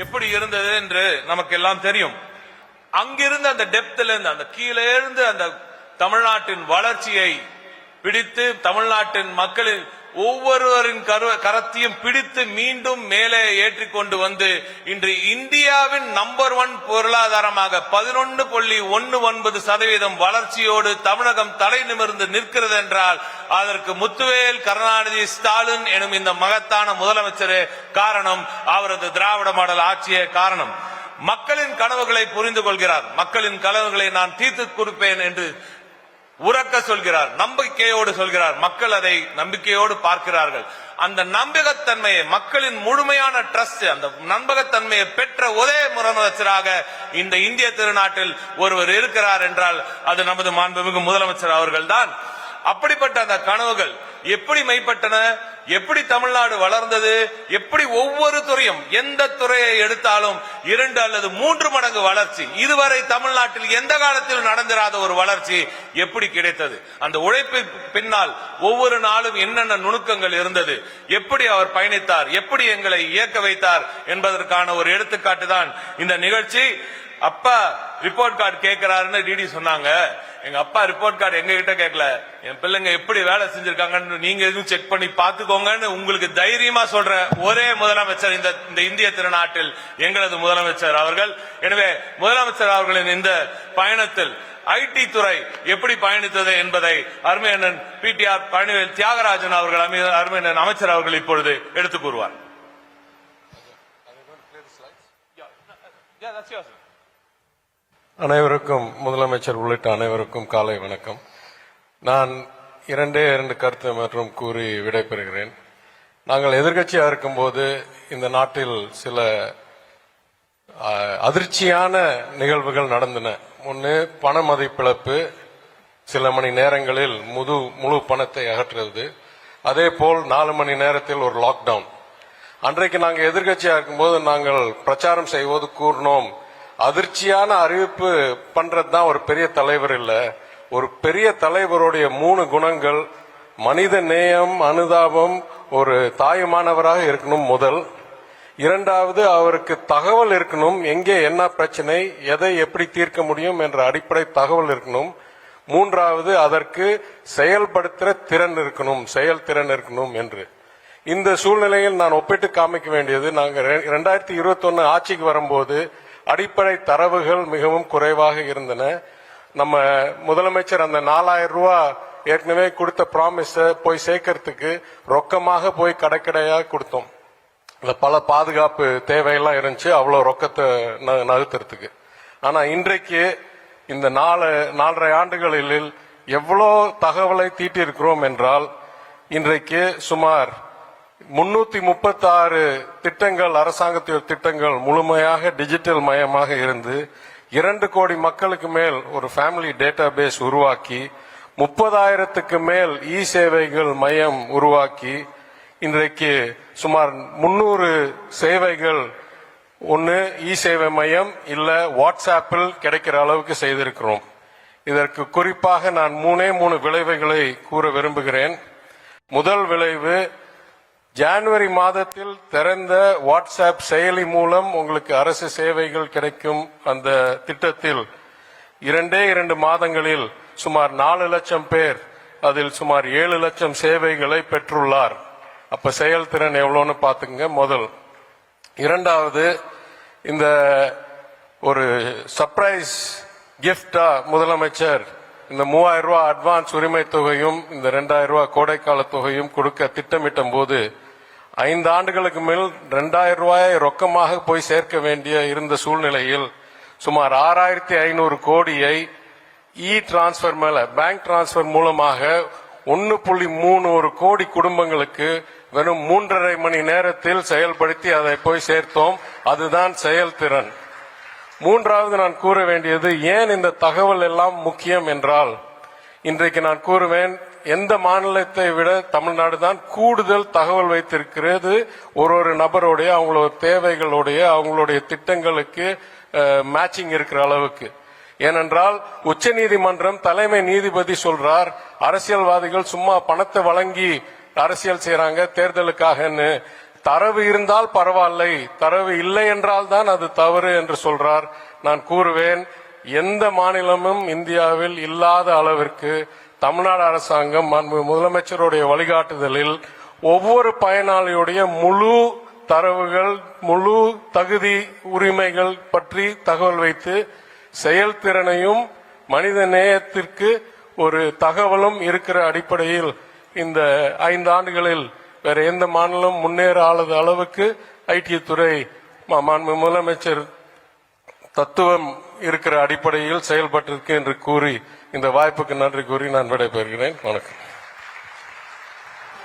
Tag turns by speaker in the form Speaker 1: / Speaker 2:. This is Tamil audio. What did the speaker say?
Speaker 1: எப்படி இருந்தது என்று நமக்கு எல்லாம் தெரியும். அங்கிருந்து அந்த டெப்த்ல இருந்து அந்த கீழே இருந்து அந்த தமிழ்நாட்டின் வளர்ச்சியை பிடித்து தமிழ்நாட்டின் மக்களின் ஒவ்வொருவரின் கரத்தையும் பிடித்து மீண்டும் மேலே ஏற்றிக்கொண்டு வந்து இன்று இந்தியாவின் நம்பர் 1 பொருளாதாரமாக 11.19% வளர்ச்சியோடு தமிழகம் தலை நிமிர்ந்து நிற்கிறது என்றால் அதற்கு முத்துவேல் கருணாநிதி ஸ்டாலின் எனும் இந்த மகத்தான முதலமைச்சரே காரணம். அவரது திராவிட மாடல் ஆட்சியே காரணம். மக்களின் கனவுகளை புரிந்து கொள்கிறார். மக்களின் கனவுகளை நான் தீர்த்து கொடுப்பேன் என்று உறக்க சொல்கிறார். நம்பிக்கையோடு சொல்கிறார். மக்கள் அதை நம்பிக்கையோடு பார்க்கிறார்கள். அந்த நம்பகத்தன்மையை மக்களின் முழுமையான ட்ரஸ்ட் அந்த நம்பகத்தன்மையை பெற்ற ஒரே முதலமைச்சராக இந்த இந்திய திருநாட்டில் ஒருவர் இருக்கிறார் என்றால் அது நமது மாண்புமிகு முதலமைச்சர் அவர்கள் தான். அப்படிப்பட்ட அந்த கனவுகள் எப்படி மெய்ப்பட்டன, எப்படி தமிழ்நாடு வளர்ந்தது, எப்படி ஒவ்வொரு துறையும் எந்த துறையை எடுத்தாலும் 2 அல்லது 3 மடங்கு வளர்ச்சி இதுவரை தமிழ்நாட்டில் எந்த காலத்தில் நடந்திராத ஒரு வளர்ச்சி எப்படி கிடைத்தது, அந்த உழைப்பு பின்னால் ஒவ்வொரு நாளும் என்னென்ன நுணுக்கங்கள் இருந்தது, எப்படி அவர் பயணித்தார், எப்படி எங்களை இயக்க வைத்தார் என்பதற்கான ஒரு எடுத்துக்காட்டு தான் இந்த நிகழ்ச்சி. அப்பா ரிப்போர்ட் கார்டு கேட்கிறாருன்னு டிடி சொன்னாங்க. எங்க அப்பா ரிப்போர்ட் கார்டு எங்க கிட்ட கேட்கல, என் பிள்ளைங்க எப்படி வேலை செஞ்சிருக்காங்கன்னு நீங்க எதுவும் செக் பண்ணி பாத்துக்கோங்கன்னு உங்களுக்கு தைரியமா சொல்ற ஒரே முதலமைச்சர் இந்த இந்திய திருநாட்டில் எங்களது முதலமைச்சர் அவர்கள். எனவே முதலமைச்சர் அவர்களின் இந்த பயணத்தில் ஐடி துறை எப்படி பயணித்தது என்பதை அருமையண்ணன் PTR பழனிவேல் தியாகராஜன் அவர்கள் அருமையண்ணன் அமைச்சர் அவர்கள் இப்பொழுது எடுத்துக் கூறுவார்.
Speaker 2: அனைவருக்கும் முதலமைச்சர் உள்ளிட்ட அனைவருக்கும் காலை வணக்கம். நான் 2 கருத்து மற்றும் கூறி விடைபெறுகிறேன். நாங்கள் எதிர்க்கட்சியாக இருக்கும்போது இந்த நாட்டில் சில அதிர்ச்சியான நிகழ்வுகள் நடந்தன. ஒன்று பண மதிப்பிழப்பு, சில மணி நேரங்களில் முழு பணத்தை அகற்றுவது, அதே போல் 4 மணி நேரத்தில் ஒரு லாக்டவுன். அன்றைக்கு நாங்கள் எதிர்க்கட்சியாக இருக்கும்போது நாங்கள் பிரச்சாரம் செய்வது கூறினோம், அதிர்ச்சியான அறிவிப்பு பண்றதுதான் ஒரு பெரிய தலைவர் இல்ல, ஒரு பெரிய தலைவருடைய 3 குணங்கள் மனித நேயம், அனுதாபம், ஒரு தாயுமானவராக இருக்கணும் முதல். 2வது அவருக்கு தகவல் இருக்கணும், எங்கே என்ன பிரச்சனை, எதை எப்படி தீர்க்க முடியும் என்ற அடிப்படை தகவல் இருக்கணும். 3வது அதற்கு செயல்படுத்துற திறன் இருக்கணும், செயல்திறன் இருக்கணும் என்று. இந்த சூழ்நிலையில் நான் ஒப்பிட்டு காமிக்க வேண்டியது, நாங்கள் 2021 ஆட்சிக்கு வரும்போது அடிப்படை தரவுகள் மிகவும் குறைவாக இருந்தன. நம்ம முதலமைச்சர் அந்த 4000 ரூபாய் ஏற்கனவே கொடுத்த ப்ராமிஸ போய் சேர்க்கறதுக்கு ரொக்கமாக போய் கடைக்கடையாக கொடுத்தோம். பல பாதுகாப்பு தேவையெல்லாம் இருந்துச்சு அவ்வளவு ரொக்கத்தை நகர்த்துறதுக்கு. ஆனா இன்றைக்கு இந்த 4.5 ஆண்டுகளில் எவ்வளோ தகவலை தீட்டி இருக்கிறோம் என்றால், இன்றைக்கு சுமார் 336 திட்டங்கள், அரசாங்கத்தின் திட்டங்கள் முழுமையாக டிஜிட்டல் மயமாக இருந்து 2 கோடி மக்களுக்கு மேல் ஒரு ஃபேமிலி டேட்டா பேஸ் உருவாக்கி 30,000க்கு மேல் இ சேவைகள் மையம் உருவாக்கி இன்றைக்கு சுமார் 300 சேவைகள் ஒன்னு இ சேவை மையம் இல்ல வாட்ஸ்ஆப்பில் கிடைக்கிற அளவுக்கு செய்திருக்கிறோம். இதற்கு குறிப்பாக நான் 3 விளைவுகளை கூற விரும்புகிறேன். முதல் விளைவு, ஜனவரி மாதத்தில் திறந்த வாட்ஸ்அப் செயலி மூலம் உங்களுக்கு அரசு சேவைகள் கிடைக்கும். அந்த திட்டத்தில் 2 மாதங்களில் சுமார் 4 லட்சம் பேர், அதில் சுமார் 7 லட்சம் சேவைகளை பெற்றுள்ளார். அப்ப செயல்திறன் எவ்வளவுன்னு பாத்துங்க முதல். 2வது, இந்த ஒரு சர்ப்ரைஸ் கிஃப்டா முதலமைச்சர் இந்த 3000 ரூபாய் அட்வான்ஸ் உரிமை தொகையும் இந்த 2000 ரூபாய் கோடைக்கால தொகையும் கொடுக்க திட்டமிட்ட போது 5 ஆண்டுகளுக்கு மேல் 2000 ரூபாயை ரொக்கமாக போய் சேர்க்க வேண்டிய இருந்த சூழ்நிலையில் சுமார் 6500 கோடியை இ டிரான்ஸ்பர் மேல பேங்க் டிரான்ஸ்பர் மூலமாக 1.31 கோடி குடும்பங்களுக்கு வெறும் 3.5 மணி நேரத்தில் செயல்படுத்தி அதை போய் சேர்த்தோம். அதுதான் செயல்திறன். 3வது நான் கூற வேண்டியது, ஏன் இந்த தகவல் எல்லாம் முக்கியம் என்றால், இன்றைக்கு நான் கூறுவேன், எந்த மாநிலத்தை விட தமிழ்நாடு தான் கூடுதல் தகவல் வைத்திருக்கிறது. ஒரு நபருடைய அவங்களோட தேவைகளுடைய அவங்களுடைய திட்டங்களுக்கு மேட்சிங் இருக்கிற அளவுக்கு. ஏனென்றால் உச்சநீதிமன்றம் தலைமை நீதிபதி சொல்றார், அரசியல்வாதிகள் சும்மா பணத்தை வழங்கி அரசியல் செய்யறாங்க தேர்தலுக்காகன்னு. தரவு இருந்தால் பரவாயில்லை, தரவு இல்லை என்றால் தான் அது தவறு என்று சொல்றார். நான் கூறுவேன், எந்த மாநிலமும் இந்தியாவில் இல்லாத அளவிற்கு தமிழ்நாடு அரசாங்கம் முதலமைச்சருடைய வழிகாட்டுதலில் ஒவ்வொரு பயனாளியுடைய முழு தரவுகள், முழு தகுதி உரிமைகள் பற்றி தகவல் வைத்து செயல்திறனையும் மனித நேயத்திற்கு ஒரு தகவலும் இருக்கிற அடிப்படையில் இந்த 5 ஆண்டுகளில் வேற எந்த மாநிலம் முன்னேறாத அளவுக்கு ஐடி துறை முதலமைச்சர் தத்துவம் இருக்கிற அடிப்படையில் செயல்பட்டிருக்கு என்று கூறி இந்த வாய்ப்புக்கு நன்றி கூறி நான் விடைபெறுகிறேன். வணக்கம்.